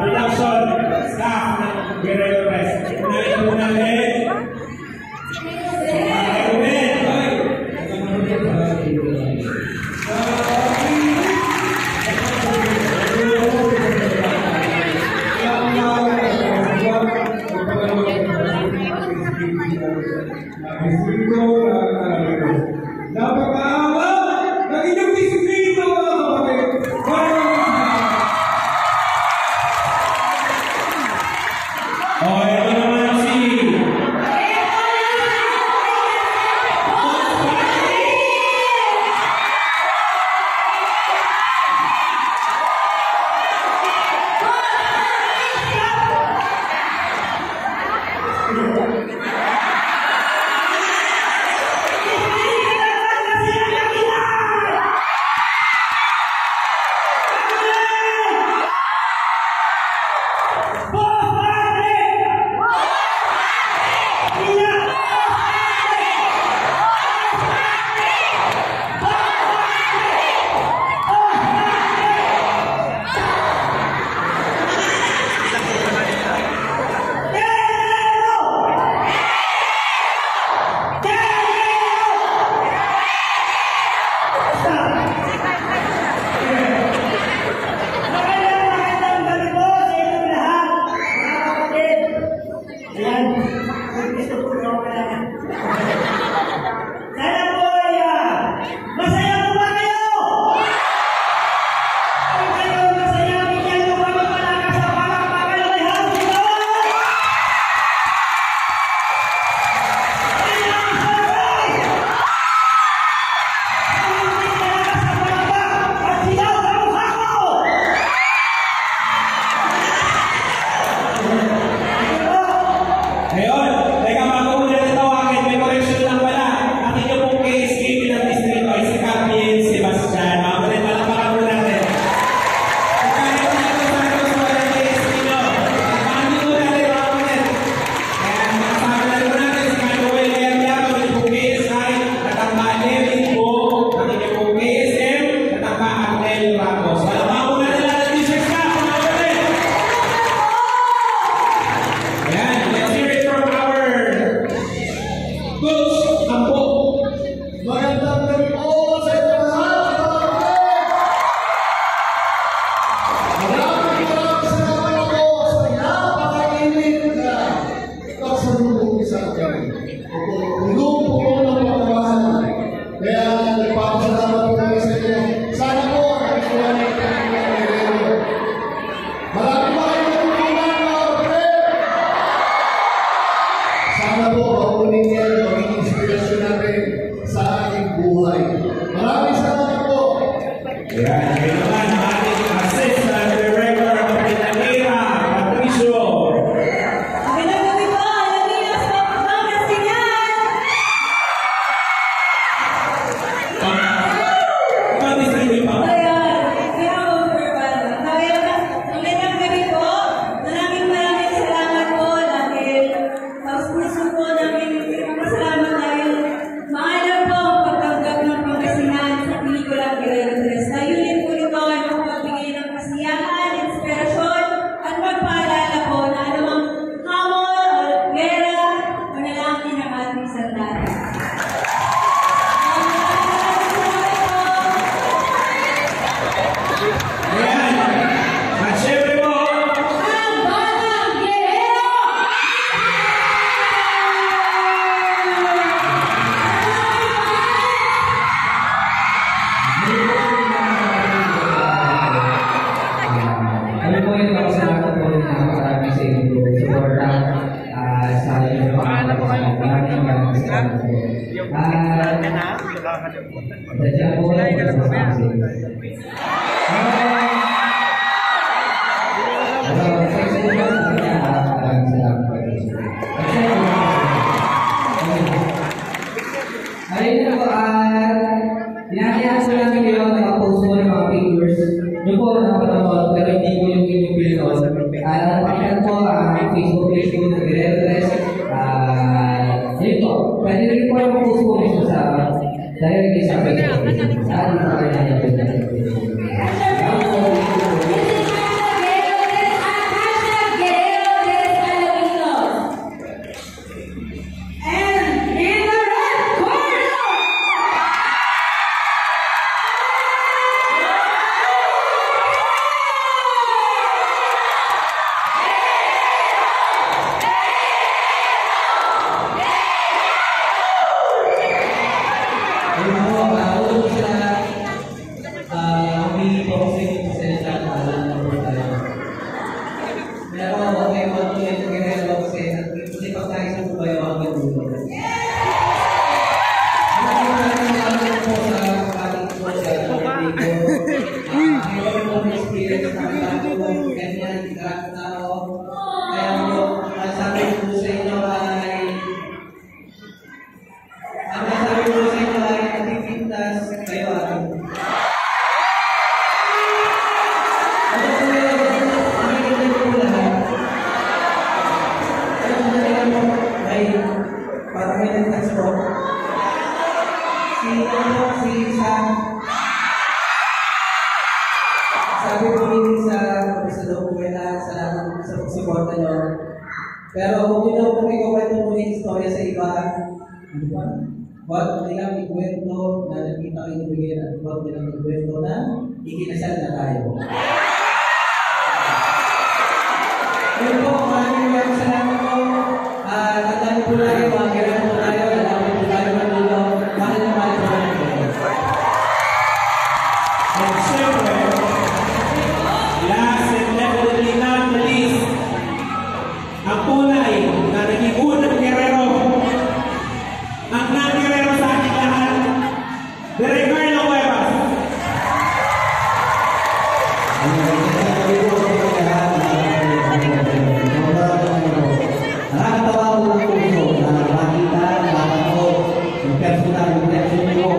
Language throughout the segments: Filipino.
Production staff ng Guerrero Press. Unahin po natin nakakalimutan. Sinahin ka lang mamaya. Ayun na po, hinahayaan ko lang kayo nakapost mo ng mga pictures. Yung po nakapanood, pero hindi ko yung inyong pinunos. Napakyan po ang Facebook page ko ng Guerrero-Tres. Ayun po, pwede rin po yung post po mismo sa dahil kayo sa Facebook page. Saan yung pakailangan po na sabi ko rin sa dokumenta sa pagsuporta nyo. Pero kung yun po ikakwento mo yung istorya sa iba, huwag nilang ikwento na nakita kayo nabigyan at huwag nilang ikwento na ikinasal na tayo. Yun po, maraming salamat po. Tandaan po tayo, mga kailangan po tayo, lalapin po tayo matulo, mahal na mahal po tayo. And siyempre, last and definitely not the least, ang tunay na naging unang Guerrero, ang non-Guerrero sa ating lahat, Director ng Cuevas. Nakakatawa ko ng puso na makita, nakakatawa yung personal reflection ko.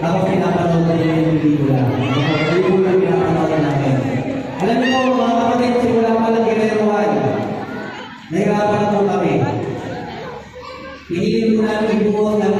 Ako pinapanood na yung pelikula. Pelikula pinapanood namin. Alam niyo po, mga kapatid, simula pa lang Guerrero 1, nahirapan na po kami. Pinili ko namin ibuo ng